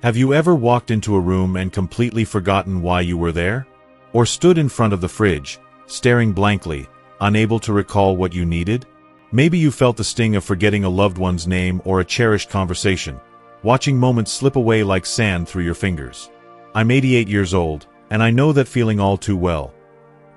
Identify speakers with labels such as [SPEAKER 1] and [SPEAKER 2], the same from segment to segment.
[SPEAKER 1] Have you ever walked into a room and completely forgotten why you were there? Or stood in front of the fridge, staring blankly, unable to recall what you needed? Maybe you felt the sting of forgetting a loved one's name or a cherished conversation, watching moments slip away like sand through your fingers. I'm 88 years old, and I know that feeling all too well.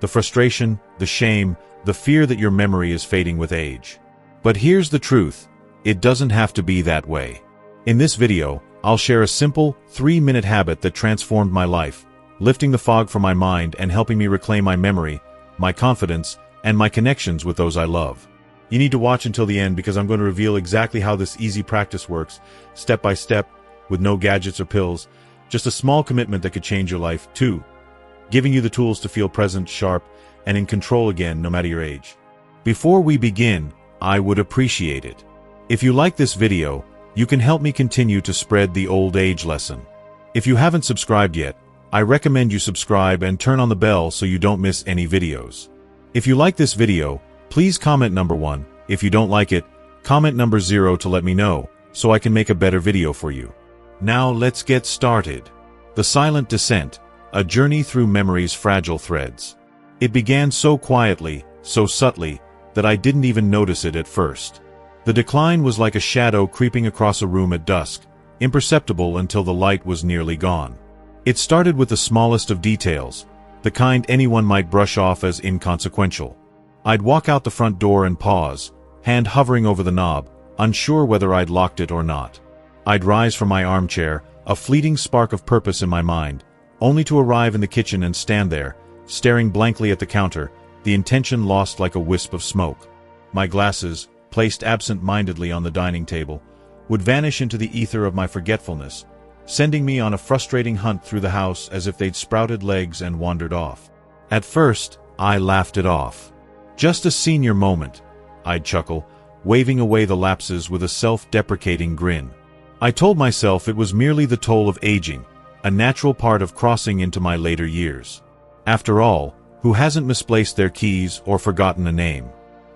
[SPEAKER 1] The frustration, the shame, the fear that your memory is fading with age. But here's the truth, it doesn't have to be that way. In this video, I'll share a simple, 3-minute habit that transformed my life, lifting the fog from my mind and helping me reclaim my memory, my confidence, and my connections with those I love. You need to watch until the end because I'm going to reveal exactly how this easy practice works, step by step, with no gadgets or pills, just a small commitment that could change your life, too, giving you the tools to feel present, sharp, and in control again no matter your age. Before we begin, I would appreciate it if you like this video. You can help me continue to spread the old age lesson. If you haven't subscribed yet, I recommend you subscribe and turn on the bell so you don't miss any videos. If you like this video, please comment number 1. If you don't like it, comment number 0 to let me know, so I can make a better video for you. Now let's get started. The Silent Descent, a journey through memory's fragile threads. It began so quietly, so subtly, that I didn't even notice it at first. The decline was like a shadow creeping across a room at dusk, imperceptible until the light was nearly gone. It started with the smallest of details, the kind anyone might brush off as inconsequential. I'd walk out the front door and pause, hand hovering over the knob, unsure whether I'd locked it or not. I'd rise from my armchair, a fleeting spark of purpose in my mind, only to arrive in the kitchen and stand there, staring blankly at the counter, the intention lost like a wisp of smoke. My glasses, placed absent-mindedly on the dining table, would vanish into the ether of my forgetfulness, sending me on a frustrating hunt through the house as if they'd sprouted legs and wandered off. At first, I laughed it off. Just a senior moment, I'd chuckle, waving away the lapses with a self-deprecating grin. I told myself it was merely the toll of aging, a natural part of crossing into my later years. After all, who hasn't misplaced their keys or forgotten a name?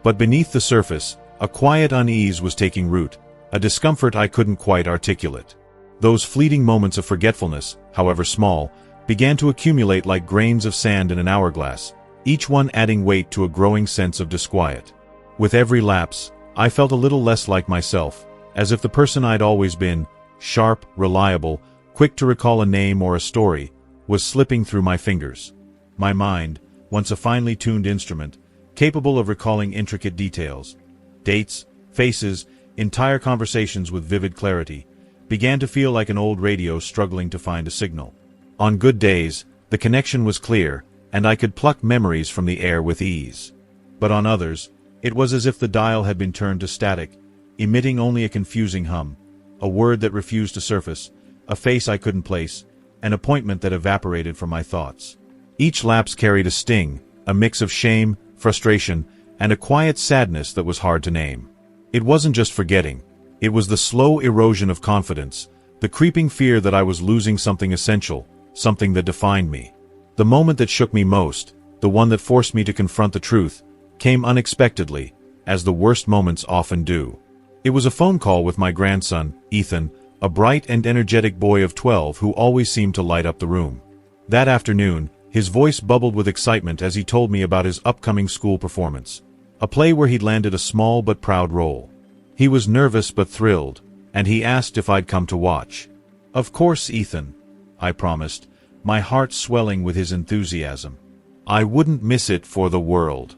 [SPEAKER 1] But beneath the surface, a quiet unease was taking root, a discomfort I couldn't quite articulate. Those fleeting moments of forgetfulness, however small, began to accumulate like grains of sand in an hourglass, each one adding weight to a growing sense of disquiet. With every lapse, I felt a little less like myself, as if the person I'd always been, sharp, reliable, quick to recall a name or a story, was slipping through my fingers. My mind, once a finely tuned instrument, capable of recalling intricate details, dates, faces, entire conversations with vivid clarity, began to feel like an old radio struggling to find a signal. On good days, the connection was clear, and I could pluck memories from the air with ease. But on others, it was as if the dial had been turned to static, emitting only a confusing hum, a word that refused to surface, a face I couldn't place, an appointment that evaporated from my thoughts. Each lapse carried a sting, a mix of shame, frustration, and a quiet sadness that was hard to name. It wasn't just forgetting. It was the slow erosion of confidence, the creeping fear that I was losing something essential, something that defined me. The moment that shook me most, the one that forced me to confront the truth, came unexpectedly, as the worst moments often do. It was a phone call with my grandson, Ethan, a bright and energetic boy of 12 who always seemed to light up the room. That afternoon, his voice bubbled with excitement as he told me about his upcoming school performance, a play where he'd landed a small but proud role. He was nervous but thrilled, and he asked if I'd come to watch. "Of course, Ethan," I promised, my heart swelling with his enthusiasm. I wouldn't miss it for the world.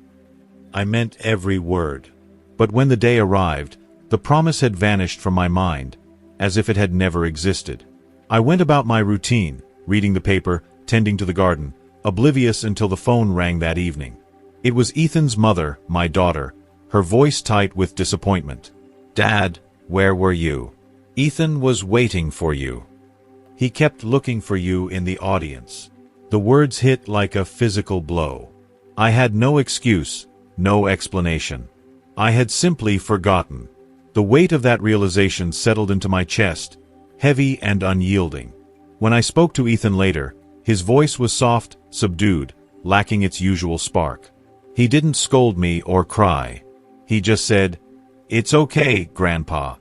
[SPEAKER 1] I meant every word. But when the day arrived, the promise had vanished from my mind, as if it had never existed. I went about my routine, reading the paper, tending to the garden, oblivious until the phone rang that evening. It was Ethan's mother, my daughter, her voice tight with disappointment. "Dad, where were you? Ethan was waiting for you. He kept looking for you in the audience." The words hit like a physical blow. I had no excuse, no explanation. I had simply forgotten. The weight of that realization settled into my chest, heavy and unyielding. When I spoke to Ethan later, his voice was soft, subdued, lacking its usual spark. He didn't scold me or cry. He just said, "It's okay, Grandpa."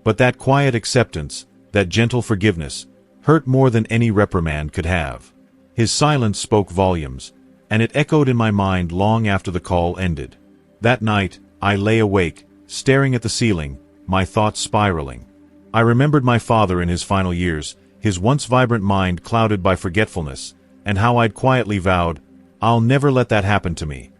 [SPEAKER 1] But that quiet acceptance, that gentle forgiveness, hurt more than any reprimand could have. His silence spoke volumes, and it echoed in my mind long after the call ended. That night, I lay awake, staring at the ceiling, my thoughts spiraling. I remembered my father in his final years, his once vibrant mind clouded by forgetfulness, and how I'd quietly vowed, "I'll never let that happen to me."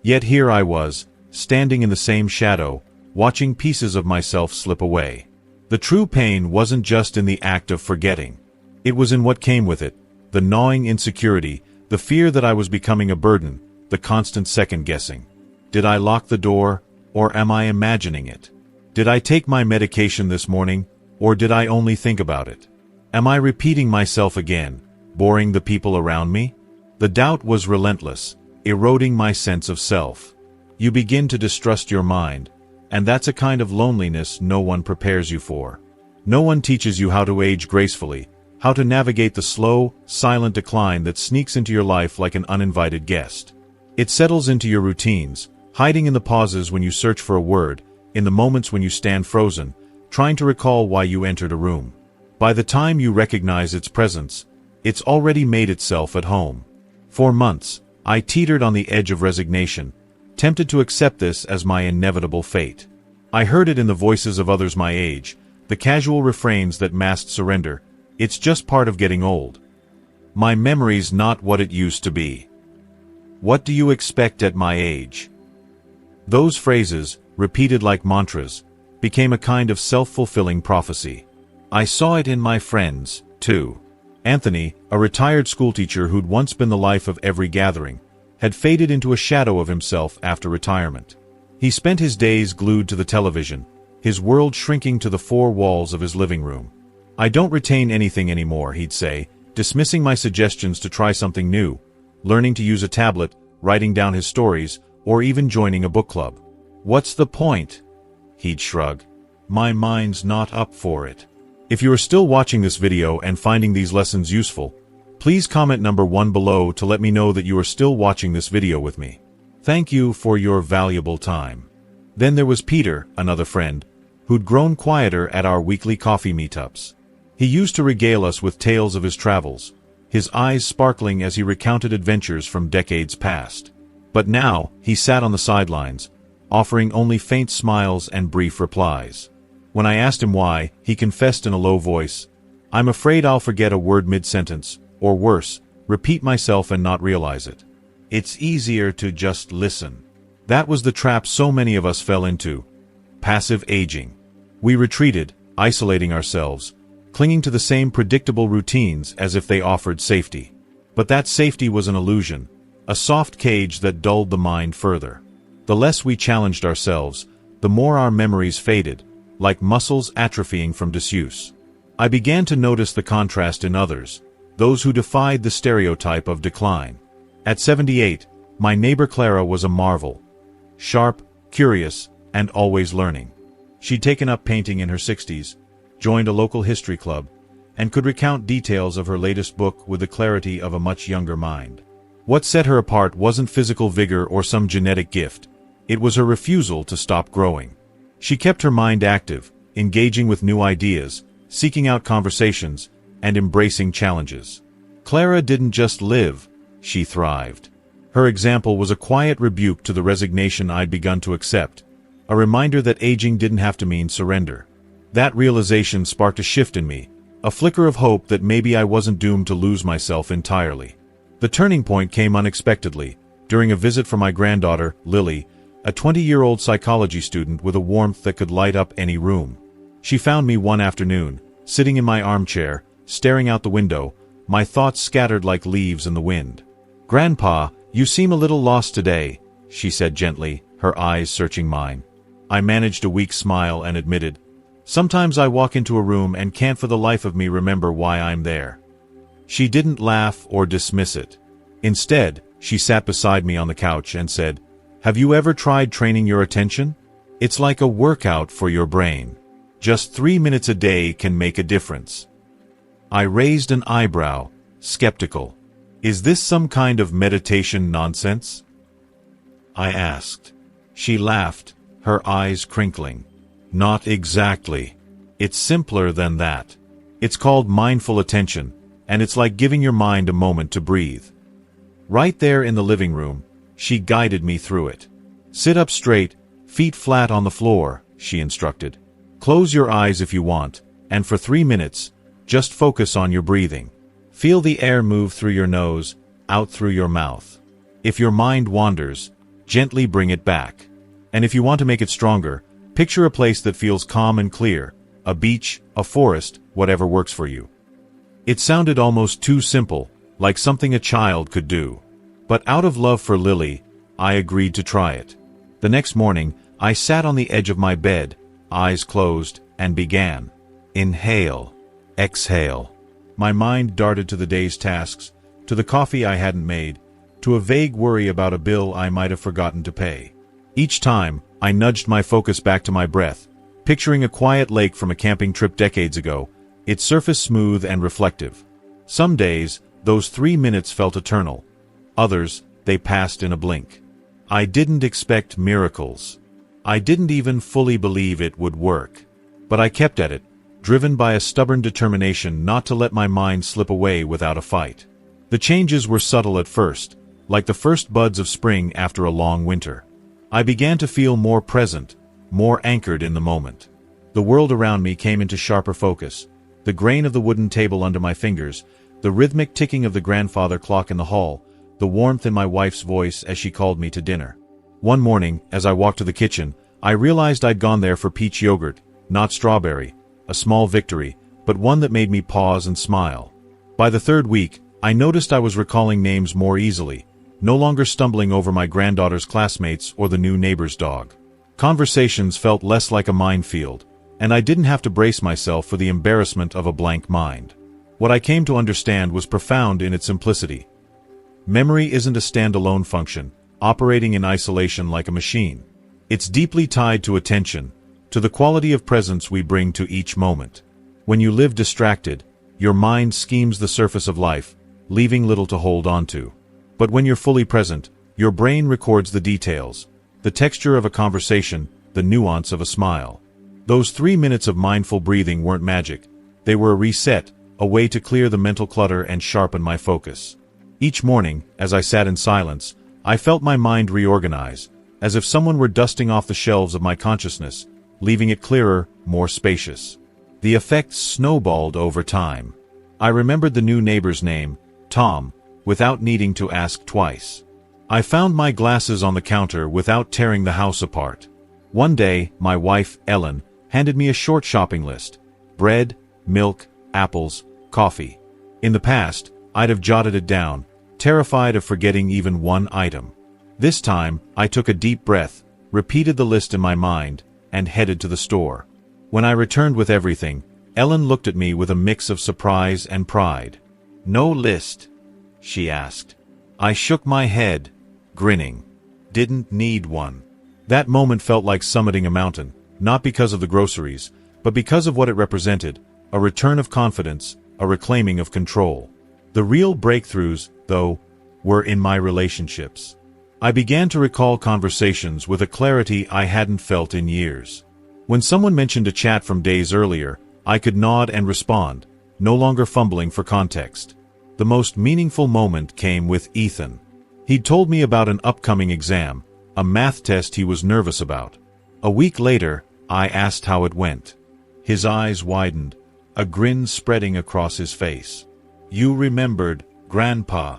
[SPEAKER 1] Yet here I was, standing in the same shadow, watching pieces of myself slip away. The true pain wasn't just in the act of forgetting. It was in what came with it, the gnawing insecurity, the fear that I was becoming a burden, the constant second-guessing. Did I lock the door, or am I imagining it? Did I take my medication this morning, or did I only think about it? Am I repeating myself again, boring the people around me? The doubt was relentless, eroding my sense of self. You begin to distrust your mind, and that's a kind of loneliness no one prepares you for. No one teaches you how to age gracefully, how to navigate the slow, silent decline that sneaks into your life like an uninvited guest. It settles into your routines, hiding in the pauses when you search for a word, in the moments when you stand frozen, trying to recall why you entered a room. By the time you recognize its presence, it's already made itself at home. For months, I teetered on the edge of resignation, tempted to accept this as my inevitable fate. I heard it in the voices of others my age, the casual refrains that masked surrender. It's just part of getting old. My memory's not what it used to be. What do you expect at my age? Those phrases, repeated like mantras, became a kind of self-fulfilling prophecy. I saw it in my friends, too. Anthony, a retired schoolteacher who'd once been the life of every gathering, had faded into a shadow of himself after retirement. He spent his days glued to the television, his world shrinking to the four walls of his living room. "I don't retain anything anymore," he'd say, dismissing my suggestions to try something new, learning to use a tablet, writing down his stories, or even joining a book club. "What's the point?" he'd shrug. "My mind's not up for it." If you are still watching this video and finding these lessons useful, please comment number 1 below to let me know that you are still watching this video with me. Thank you for your valuable time. Then there was Peter, another friend, who'd grown quieter at our weekly coffee meetups. He used to regale us with tales of his travels, his eyes sparkling as he recounted adventures from decades past. But now, he sat on the sidelines, offering only faint smiles and brief replies. When I asked him why, he confessed in a low voice, "I'm afraid I'll forget a word mid-sentence, or worse, repeat myself and not realize it. It's easier to just listen." That was the trap so many of us fell into. Passive aging. We retreated, isolating ourselves, clinging to the same predictable routines as if they offered safety. But that safety was an illusion, a soft cage that dulled the mind further. The less we challenged ourselves, the more our memories faded, like muscles atrophying from disuse. I began to notice the contrast in others, those who defied the stereotype of decline. At 78, my neighbor Clara was a marvel. Sharp, curious, and always learning. She'd taken up painting in her 60s, joined a local history club, and could recount details of her latest book with the clarity of a much younger mind. What set her apart wasn't physical vigor or some genetic gift. It was her refusal to stop growing. She kept her mind active, engaging with new ideas, seeking out conversations, and embracing challenges. Clara didn't just live, she thrived. Her example was a quiet rebuke to the resignation I'd begun to accept, a reminder that aging didn't have to mean surrender. That realization sparked a shift in me, a flicker of hope that maybe I wasn't doomed to lose myself entirely. The turning point came unexpectedly, during a visit from my granddaughter, Lily, a 20-year-old psychology student with a warmth that could light up any room. She found me one afternoon, sitting in my armchair, staring out the window, my thoughts scattered like leaves in the wind. "Grandpa, you seem a little lost today," she said gently, her eyes searching mine. I managed a weak smile and admitted, "Sometimes I walk into a room and can't for the life of me remember why I'm there." She didn't laugh or dismiss it. Instead, she sat beside me on the couch and said, "Have you ever tried training your attention? It's like a workout for your brain. Just 3 minutes a day can make a difference." I raised an eyebrow, skeptical. "Is this some kind of meditation nonsense?" I asked. She laughed, her eyes crinkling. "Not exactly. It's simpler than that. It's called mindful attention, and it's like giving your mind a moment to breathe. Right there in the living room, she guided me through it. Sit up straight, feet flat on the floor, she instructed. Close your eyes if you want, and for 3 minutes, just focus on your breathing. Feel the air move through your nose, out through your mouth. If your mind wanders, gently bring it back. And if you want to make it stronger, picture a place that feels calm and clear, a beach, a forest, whatever works for you. It sounded almost too simple, like something a child could do. But out of love for Lily, I agreed to try it. The next morning, I sat on the edge of my bed, eyes closed, and began. Inhale. Exhale. My mind darted to the day's tasks, to the coffee I hadn't made, to a vague worry about a bill I might have forgotten to pay. Each time, I nudged my focus back to my breath, picturing a quiet lake from a camping trip decades ago, its surface smooth and reflective. Some days, those 3 minutes felt eternal. Others, they passed in a blink. I didn't expect miracles. I didn't even fully believe it would work. But I kept at it, driven by a stubborn determination not to let my mind slip away without a fight. The changes were subtle at first, like the first buds of spring after a long winter. I began to feel more present, more anchored in the moment. The world around me came into sharper focus. The grain of the wooden table under my fingers, the rhythmic ticking of the grandfather clock in the hall, the warmth in my wife's voice as she called me to dinner. One morning, as I walked to the kitchen, I realized I'd gone there for peach yogurt, not strawberry, a small victory, but one that made me pause and smile. By the 3rd week, I noticed I was recalling names more easily, no longer stumbling over my granddaughter's classmates or the new neighbor's dog. Conversations felt less like a minefield, and I didn't have to brace myself for the embarrassment of a blank mind. What I came to understand was profound in its simplicity. Memory isn't a standalone function, operating in isolation like a machine. It's deeply tied to attention, to the quality of presence we bring to each moment. When you live distracted, your mind schemes the surface of life, leaving little to hold on to. But when you're fully present, your brain records the details, the texture of a conversation, the nuance of a smile. Those 3 minutes of mindful breathing weren't magic. They were a reset, a way to clear the mental clutter and sharpen my focus. Each morning, as I sat in silence, I felt my mind reorganize, as if someone were dusting off the shelves of my consciousness, leaving it clearer, more spacious. The effects snowballed over time. I remembered the new neighbor's name, Tom, without needing to ask twice. I found my glasses on the counter without tearing the house apart. One day, my wife, Ellen, handed me a short shopping list. Bread, milk, apples, coffee. In the past, I'd have jotted it down, terrified of forgetting even one item. This time, I took a deep breath, repeated the list in my mind, and headed to the store. When I returned with everything, Ellen looked at me with a mix of surprise and pride. "No list?" she asked. I shook my head, grinning. Didn't need one. That moment felt like summiting a mountain, not because of the groceries, but because of what it represented, a return of confidence, a reclaiming of control. The real breakthroughs, though, were in my relationships. I began to recall conversations with a clarity I hadn't felt in years. When someone mentioned a chat from days earlier, I could nod and respond, no longer fumbling for context. The most meaningful moment came with Ethan. He'd told me about an upcoming exam, a math test he was nervous about. A week later, I asked how it went. His eyes widened, a grin spreading across his face. "You remembered, Grandpa."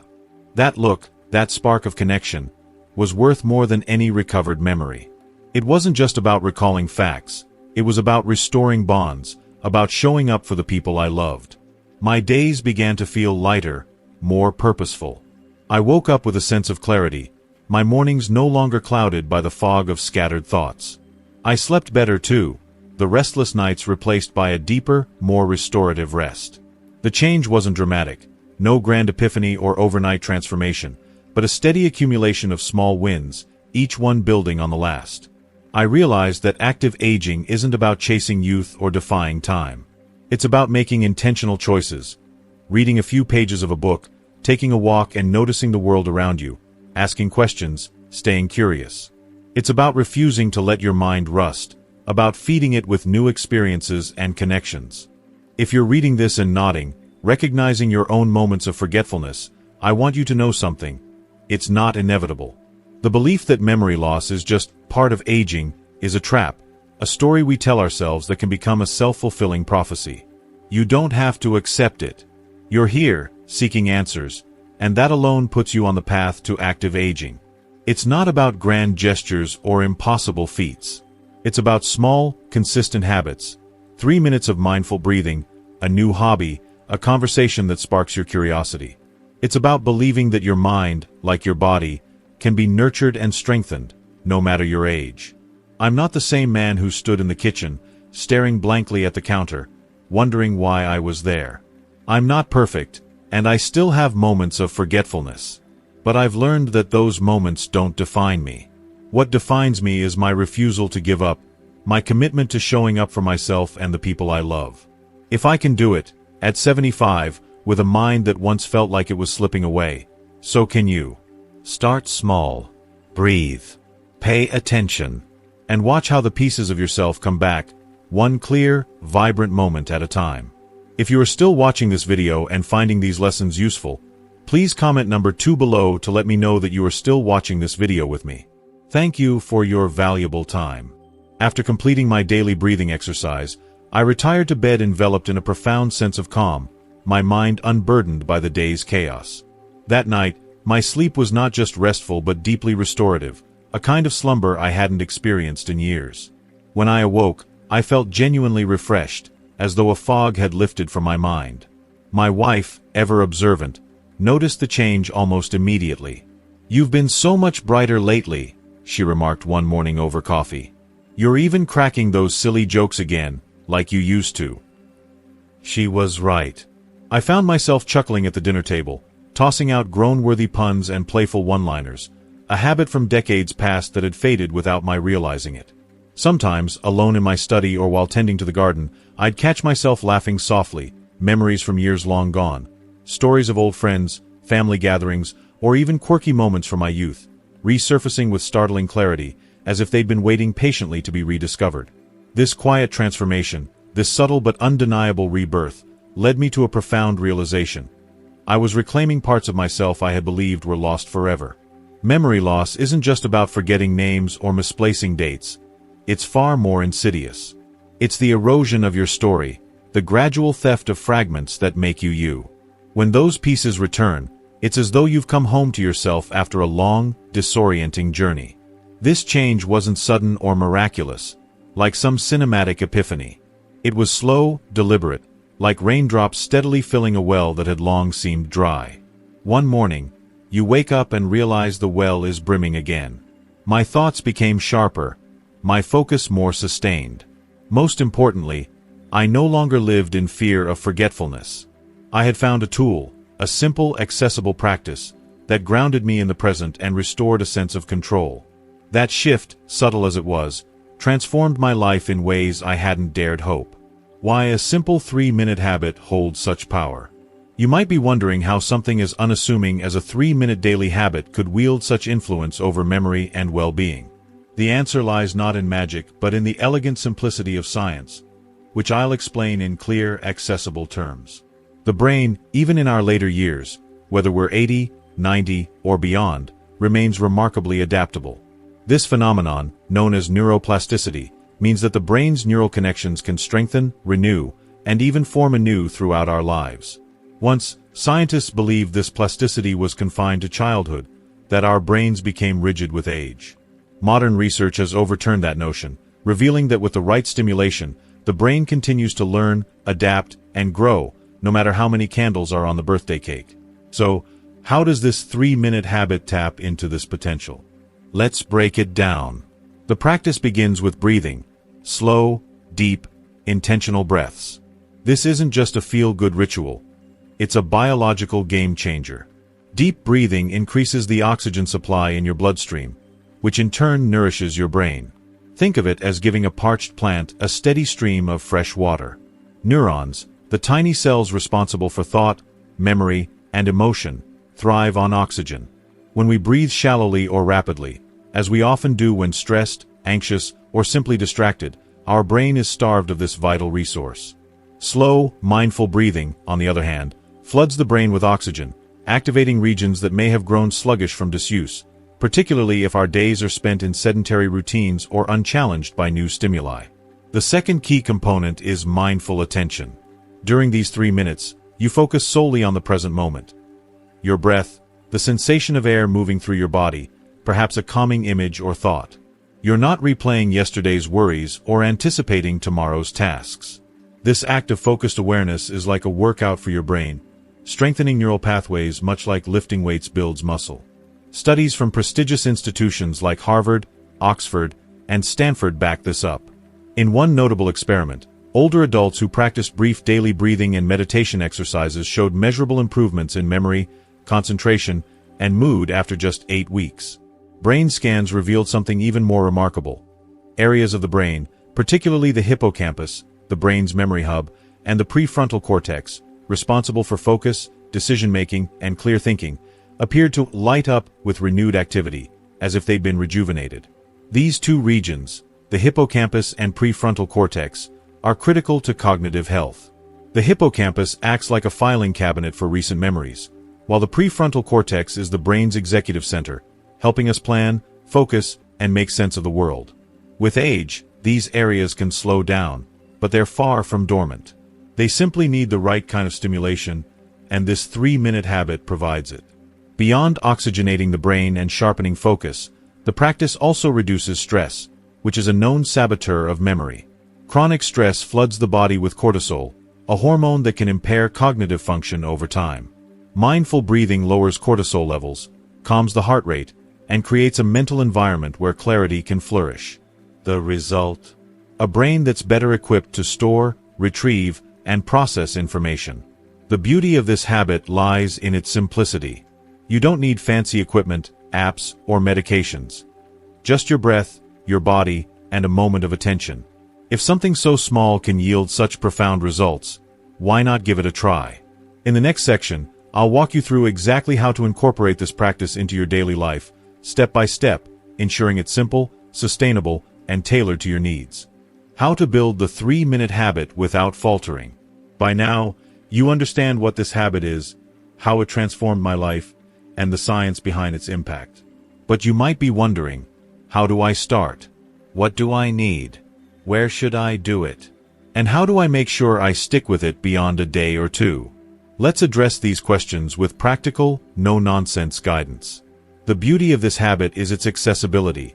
[SPEAKER 1] That look, that spark of connection, was worth more than any recovered memory. It wasn't just about recalling facts, it was about restoring bonds, about showing up for the people I loved. My days began to feel lighter, more purposeful. I woke up with a sense of clarity, my mornings no longer clouded by the fog of scattered thoughts. I slept better too, the restless nights replaced by a deeper, more restorative rest. The change wasn't dramatic, no grand epiphany or overnight transformation, but a steady accumulation of small wins, each one building on the last. I realized that active aging isn't about chasing youth or defying time. It's about making intentional choices, reading a few pages of a book, taking a walk and noticing the world around you, asking questions, staying curious. It's about refusing to let your mind rust, about feeding it with new experiences and connections. If you're reading this and nodding, recognizing your own moments of forgetfulness, I want you to know something. It's not inevitable. The belief that memory loss is just part of aging is a trap, a story we tell ourselves that can become a self-fulfilling prophecy. You don't have to accept it. You're here, seeking answers, and that alone puts you on the path to active aging. It's not about grand gestures or impossible feats. It's about small, consistent habits. 3 minutes of mindful breathing, a new hobby, a conversation that sparks your curiosity. It's about believing that your mind, like your body, can be nurtured and strengthened, no matter your age. I'm not the same man who stood in the kitchen, staring blankly at the counter, wondering why I was there. I'm not perfect, and I still have moments of forgetfulness. But I've learned that those moments don't define me. What defines me is my refusal to give up, my commitment to showing up for myself and the people I love. If I can do it, at 75, with a mind that once felt like it was slipping away, so can you. Start small. Breathe. Pay attention. And watch how the pieces of yourself come back, one clear, vibrant moment at a time. If you are still watching this video and finding these lessons useful, please comment number 2 below to let me know that you are still watching this video with me. Thank you for your valuable time. After completing my daily breathing exercise, I retired to bed enveloped in a profound sense of calm, my mind unburdened by the day's chaos. That night, my sleep was not just restful but deeply restorative, a kind of slumber I hadn't experienced in years. When I awoke, I felt genuinely refreshed, as though a fog had lifted from my mind. My wife, ever observant, noticed the change almost immediately. "You've been so much brighter lately," she remarked one morning over coffee. "You're even cracking those silly jokes again, like you used to." She was right. I found myself chuckling at the dinner table, tossing out groan-worthy puns and playful one-liners, a habit from decades past that had faded without my realizing it. Sometimes, alone in my study or while tending to the garden, I'd catch myself laughing softly, memories from years long gone, stories of old friends, family gatherings, or even quirky moments from my youth, resurfacing with startling clarity, as if they'd been waiting patiently to be rediscovered. This quiet transformation, this subtle but undeniable rebirth, led me to a profound realization. I was reclaiming parts of myself I had believed were lost forever. Memory loss isn't just about forgetting names or misplacing dates. It's far more insidious. It's the erosion of your story, the gradual theft of fragments that make you you. When those pieces return, it's as though you've come home to yourself after a long, disorienting journey. This change wasn't sudden or miraculous, like some cinematic epiphany. It was slow, deliberate, like raindrops steadily filling a well that had long seemed dry. One morning, you wake up and realize the well is brimming again. My thoughts became sharper, my focus more sustained. Most importantly, I no longer lived in fear of forgetfulness. I had found a tool, a simple, accessible practice, that grounded me in the present and restored a sense of control. That shift, subtle as it was, transformed my life in ways I hadn't dared hope. Why a simple 3-minute habit holds such power. You might be wondering how something as unassuming as a 3-minute daily habit could wield such influence over memory and well-being. The answer lies not in magic, but in the elegant simplicity of science, which I'll explain in clear, accessible terms. The brain, even in our later years, whether we're 80, 90, or beyond, remains remarkably adaptable. This phenomenon, known as neuroplasticity, means that the brain's neural connections can strengthen, renew, and even form anew throughout our lives. Once, scientists believed this plasticity was confined to childhood, that our brains became rigid with age. Modern research has overturned that notion, revealing that with the right stimulation, the brain continues to learn, adapt, and grow, no matter how many candles are on the birthday cake. So, how does this 3-minute habit tap into this potential? Let's break it down. The practice begins with breathing, slow, deep, intentional breaths. This isn't just a feel-good ritual. It's a biological game changer. Deep breathing increases the oxygen supply in your bloodstream, which in turn nourishes your brain. Think of it as giving a parched plant a steady stream of fresh water. Neurons, the tiny cells responsible for thought, memory, and emotion, thrive on oxygen. When we breathe shallowly or rapidly, as we often do when stressed, anxious, or simply distracted, Our brain is starved of this vital resource. Slow, mindful breathing, on the other hand, floods the brain with oxygen, activating regions that may have grown sluggish from disuse, particularly if our days are spent in sedentary routines or unchallenged by new stimuli. The second key component is mindful attention. During these 3 minutes, you focus solely on the present moment. Your breath, the sensation of air moving through your body, perhaps a calming image or thought. You're not replaying yesterday's worries or anticipating tomorrow's tasks. This act of focused awareness is like a workout for your brain, strengthening neural pathways much like lifting weights builds muscle. Studies from prestigious institutions like Harvard, Oxford, and Stanford back this up. In one notable experiment, older adults who practiced brief daily breathing and meditation exercises showed measurable improvements in memory, concentration, and mood after just 8 weeks. Brain scans revealed something even more remarkable. Areas of the brain, particularly the hippocampus, the brain's memory hub, and the prefrontal cortex, responsible for focus, decision-making, and clear thinking, appeared to light up with renewed activity, as if they'd been rejuvenated. These two regions, the hippocampus and prefrontal cortex, are critical to cognitive health. The hippocampus acts like a filing cabinet for recent memories, while the prefrontal cortex is the brain's executive center, helping us plan, focus, and make sense of the world. With age, these areas can slow down, but they're far from dormant. They simply need the right kind of stimulation, and this 3-minute habit provides it. Beyond oxygenating the brain and sharpening focus, the practice also reduces stress, which is a known saboteur of memory. Chronic stress floods the body with cortisol, a hormone that can impair cognitive function over time. Mindful breathing lowers cortisol levels, calms the heart rate, and creates a mental environment where clarity can flourish. The result? A brain that's better equipped to store, retrieve, and process information. The beauty of this habit lies in its simplicity. You don't need fancy equipment, apps, or medications. Just your breath, your body, and a moment of attention. If something so small can yield such profound results, why not give it a try? In the next section, I'll walk you through exactly how to incorporate this practice into your daily life, step by step, ensuring it's simple, sustainable, and tailored to your needs. How to build the 3-minute habit without faltering. By now, you understand what this habit is, how it transformed my life, and the science behind its impact. But you might be wondering, how do I start? What do I need? Where should I do it? And how do I make sure I stick with it beyond a day or two? Let's address these questions with practical, no-nonsense guidance. The beauty of this habit is its accessibility.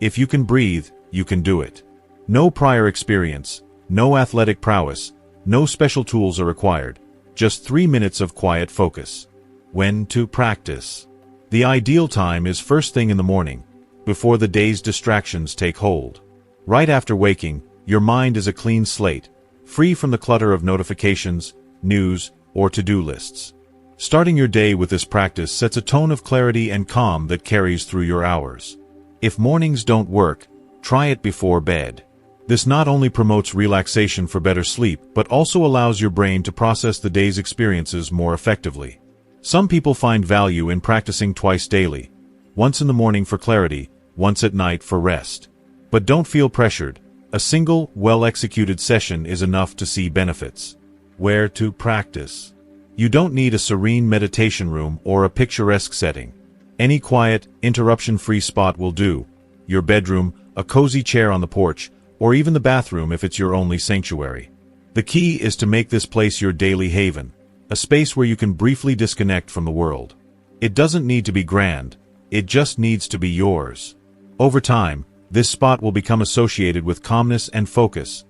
[SPEAKER 1] If you can breathe, you can do it. No prior experience, no athletic prowess, no special tools are required, just 3 minutes of quiet focus. When to practice? The ideal time is first thing in the morning, before the day's distractions take hold. Right after waking, your mind is a clean slate, free from the clutter of notifications, news, or to-do lists. Starting your day with this practice sets a tone of clarity and calm that carries through your hours. If mornings don't work, try it before bed. This not only promotes relaxation for better sleep, but also allows your brain to process the day's experiences more effectively. Some people find value in practicing twice daily, once in the morning for clarity, once at night for rest. But don't feel pressured. A single, well-executed session is enough to see benefits. Where to practice? You don't need a serene meditation room or a picturesque setting. Any quiet, interruption-free spot will do. Your bedroom, a cozy chair on the porch, or even the bathroom if it's your only sanctuary. The key is to make this place your daily haven, a space where you can briefly disconnect from the world. It doesn't need to be grand, it just needs to be yours. Over time, this spot will become associated with calmness and focus,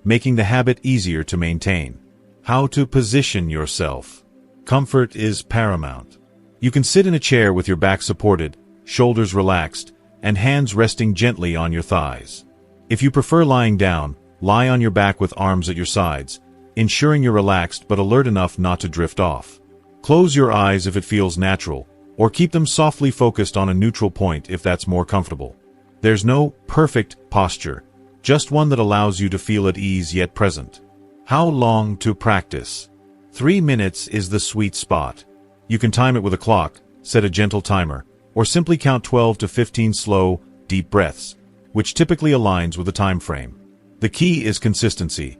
[SPEAKER 1] making the habit easier to maintain. How to position yourself. Comfort is paramount. You can sit in a chair with your back supported, shoulders relaxed, and hands resting gently on your thighs. If you prefer lying down, lie on your back with arms at your sides, ensuring you're relaxed but alert enough not to drift off. Close your eyes if it feels natural, or keep them softly focused on a neutral point if that's more comfortable. There's no perfect posture, just one that allows you to feel at ease yet present. How long to practice? 3 minutes is the sweet spot. You can time it with a clock, set a gentle timer, or simply count 12 to 15 slow, deep breaths, which typically aligns with the time frame. The key is consistency.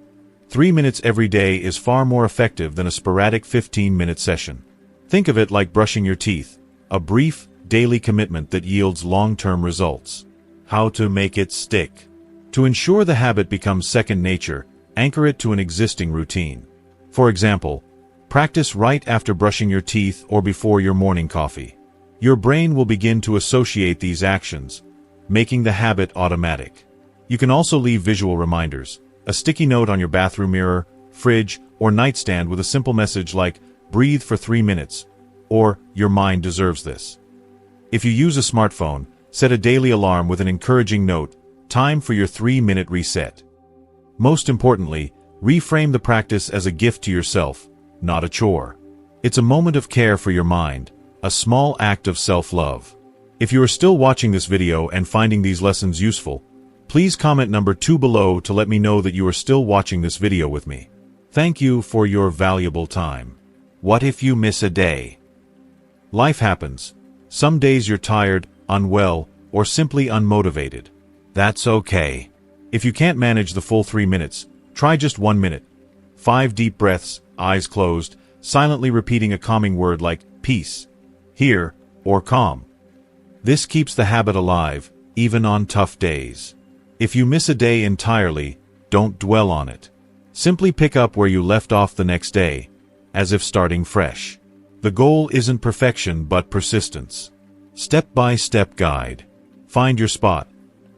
[SPEAKER 1] 3 minutes every day is far more effective than a sporadic 15-minute session. Think of it like brushing your teeth, a brief, daily commitment that yields long-term results. How to make it stick. To ensure the habit becomes second nature, anchor it to an existing routine. For example, practice right after brushing your teeth or before your morning coffee. Your brain will begin to associate these actions, making the habit automatic. You can also leave visual reminders, a sticky note on your bathroom mirror, fridge, or nightstand with a simple message like, "Breathe for 3 minutes," or "Your mind deserves this." If you use a smartphone, set a daily alarm with an encouraging note, "Time for your 3-minute reset." Most importantly, reframe the practice as a gift to yourself, not a chore. It's a moment of care for your mind, a small act of self-love. If you are still watching this video and finding these lessons useful, please comment number 2 below to let me know that you are still watching this video with me. Thank you for your valuable time. What if you miss a day? Life happens. Some days you're tired, unwell, or simply unmotivated. That's okay. If you can't manage the full 3 minutes, try just 1 minute. 5 deep breaths, eyes closed, silently repeating a calming word like peace, here, or calm. This keeps the habit alive, even on tough days. If you miss a day entirely, don't dwell on it. Simply pick up where you left off the next day, as if starting fresh. The goal isn't perfection but persistence. Step-by-step guide. Find your spot.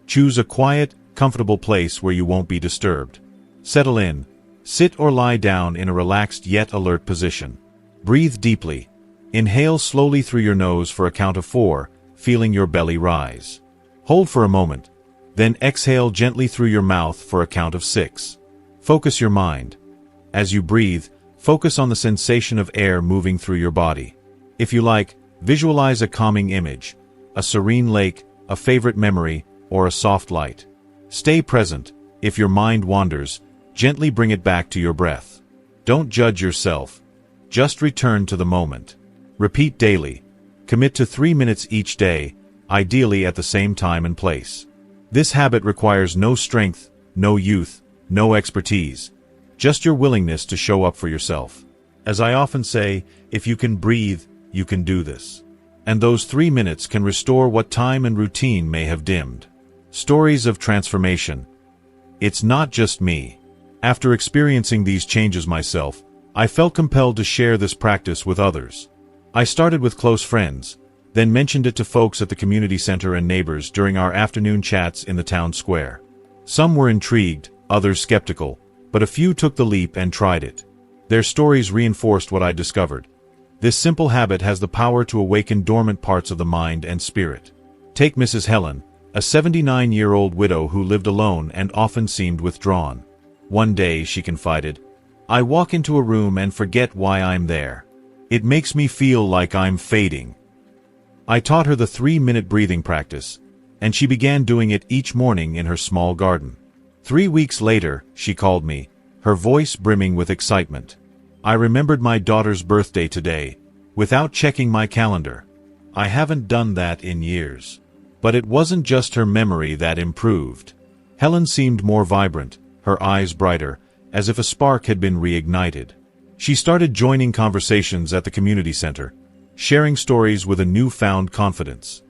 [SPEAKER 1] Choose a quiet, comfortable place where you won't be disturbed. Settle in. Sit or lie down in a relaxed yet alert position. Breathe deeply. Inhale slowly through your nose for a count of 4, feeling your belly rise. Hold for a moment. Then exhale gently through your mouth for a count of 6. Focus your mind. As you breathe, focus on the sensation of air moving through your body. If you like, visualize a calming image, a serene lake, a favorite memory, or a soft light. Stay present. If your mind wanders, gently bring it back to your breath. Don't judge yourself. Just return to the moment. Repeat daily. Commit to 3 minutes each day, ideally at the same time and place. This habit requires no strength, no youth, no expertise. Just your willingness to show up for yourself. As I often say, if you can breathe, you can do this. And those 3 minutes can restore what time and routine may have dimmed. Stories of transformation. It's not just me. After experiencing these changes myself, I felt compelled to share this practice with others. I started with close friends, then mentioned it to folks at the community center and neighbors during our afternoon chats in the town square. Some were intrigued, others skeptical, but a few took the leap and tried it. Their stories reinforced what I discovered. This simple habit has the power to awaken dormant parts of the mind and spirit. Take Mrs. Helen, a 79-year-old widow who lived alone and often seemed withdrawn. One day, she confided, "I walk into a room and forget why I'm there. It makes me feel like I'm fading." I taught her the 3-minute breathing practice, and she began doing it each morning in her small garden. 3 weeks later, she called me, her voice brimming with excitement. "I remembered my daughter's birthday today, without checking my calendar. I haven't done that in years." But it wasn't just her memory that improved. Helen seemed more vibrant, her eyes brighter, as if a spark had been reignited. She started joining conversations at the community center, sharing stories with a newfound confidence.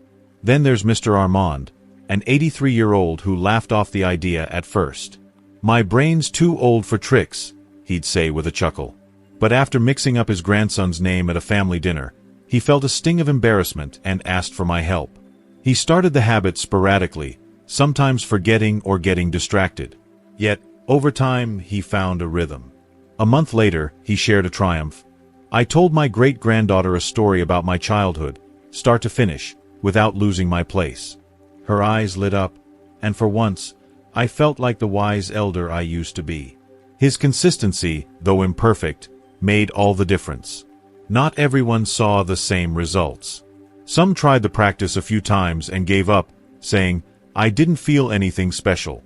[SPEAKER 1] Then there's Mr. Armand, an 83-year-old who laughed off the idea at first. "My brain's too old for tricks," he'd say with a chuckle. But after mixing up his grandson's name at a family dinner, he felt a sting of embarrassment and asked for my help. He started the habit sporadically, sometimes forgetting or getting distracted. Yet, over time, he found a rhythm. A month later, he shared a triumph. "I told my great-granddaughter a story about my childhood, start to finish, without losing my place." Her eyes lit up, and for once, I felt like the wise elder I used to be. His consistency, though imperfect, made all the difference. Not everyone saw the same results. Some tried the practice a few times and gave up, saying, "I didn't feel anything special."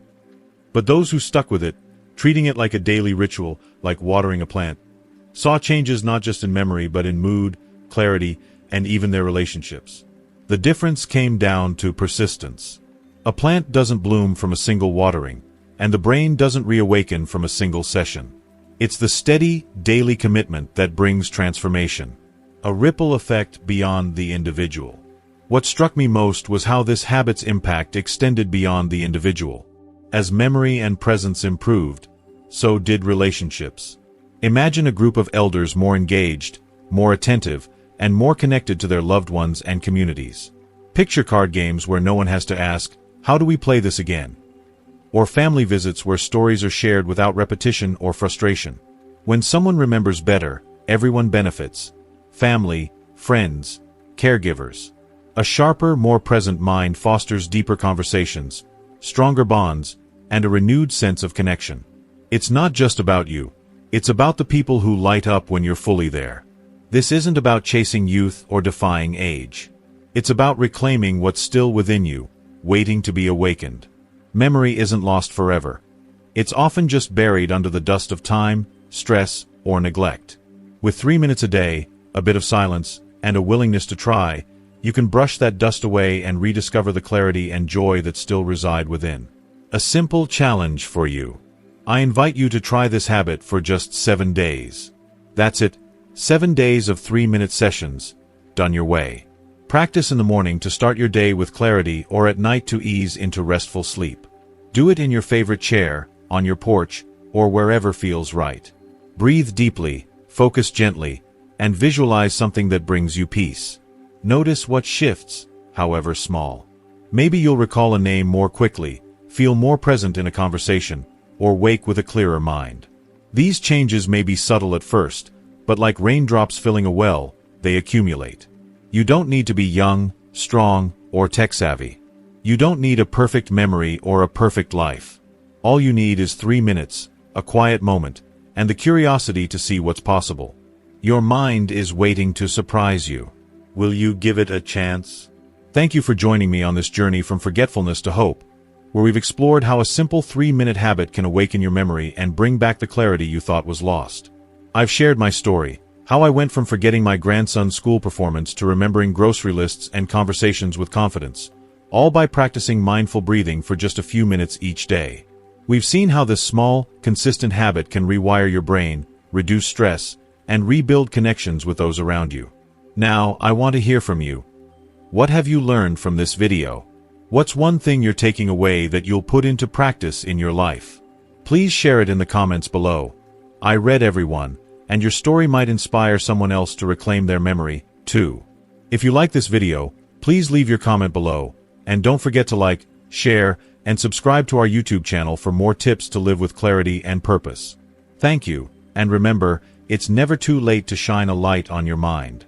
[SPEAKER 1] But those who stuck with it, treating it like a daily ritual, like watering a plant, saw changes not just in memory but in mood, clarity, and even their relationships. The difference came down to persistence. A plant doesn't bloom from a single watering, and the brain doesn't reawaken from a single session. It's the steady, daily commitment that brings transformation. A ripple effect beyond the individual. What struck me most was how this habit's impact extended beyond the individual. As memory and presence improved, so did relationships. Imagine a group of elders more engaged, more attentive, and more connected to their loved ones and communities. Picture card games where no one has to ask, "How do we play this again?" Or family visits where stories are shared without repetition or frustration. When someone remembers better, everyone benefits. Family, friends, caregivers. A sharper, more present mind fosters deeper conversations, stronger bonds, and a renewed sense of connection. It's not just about you. It's about the people who light up when you're fully there. This isn't about chasing youth or defying age. It's about reclaiming what's still within you, waiting to be awakened. Memory isn't lost forever. It's often just buried under the dust of time, stress, or neglect. With 3 minutes a day, a bit of silence, and a willingness to try, you can brush that dust away and rediscover the clarity and joy that still reside within. A simple challenge for you. I invite you to try this habit for just 7 days. That's it, 7 days of 3-minute sessions, done your way. Practice in the morning to start your day with clarity or at night to ease into restful sleep. Do it in your favorite chair, on your porch, or wherever feels right. Breathe deeply, focus gently, and visualize something that brings you peace. Notice what shifts, however small. Maybe you'll recall a name more quickly, feel more present in a conversation, or wake with a clearer mind. These changes may be subtle at first, but like raindrops filling a well, they accumulate. You don't need to be young, strong, or tech-savvy. You don't need a perfect memory or a perfect life. All you need is 3 minutes, a quiet moment, and the curiosity to see what's possible. Your mind is waiting to surprise you. Will you give it a chance? Thank you for joining me on this journey from forgetfulness to hope, where we've explored how a simple 3-minute habit can awaken your memory and bring back the clarity you thought was lost. I've shared my story, how I went from forgetting my grandson's school performance to remembering grocery lists and conversations with confidence, all by practicing mindful breathing for just a few minutes each day. We've seen how this small, consistent habit can rewire your brain, reduce stress, and rebuild connections with those around you. Now, I want to hear from you. What have you learned from this video? What's one thing you're taking away that you'll put into practice in your life? Please share it in the comments below. I read everyone, and your story might inspire someone else to reclaim their memory, too. If you like this video, please leave your comment below, and don't forget to like, share, and subscribe to our YouTube channel for more tips to live with clarity and purpose. Thank you, and remember, it's never too late to shine a light on your mind.